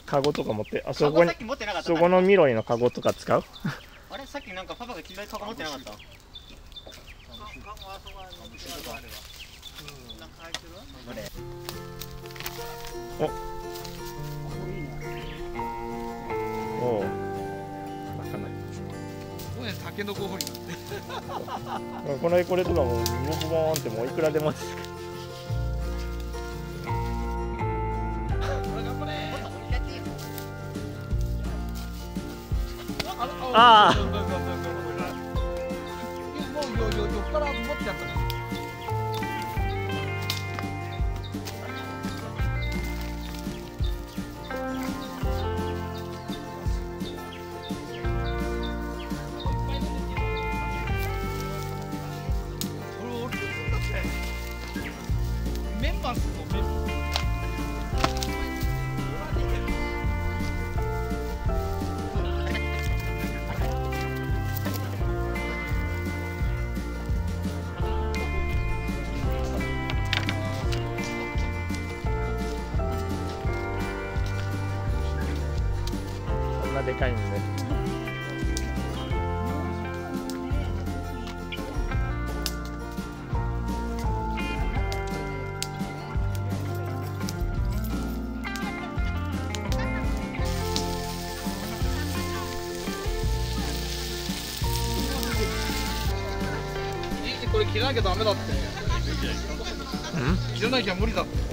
カゴとか持って、あそカゴこにさっき持ってなかったそこの緑のカゴとか使う？あれさっきなんかパパが黄色いカゴ持ってなかった？おお、なかなかこれタケノコ掘りなんで。これとかもうボボーンってもういくらでもです。ああ。もう横から持ってやったの。メンバーすのメンバー。こんなでかいんで。これ切らなきゃダメだって。切らなきゃ無理だって。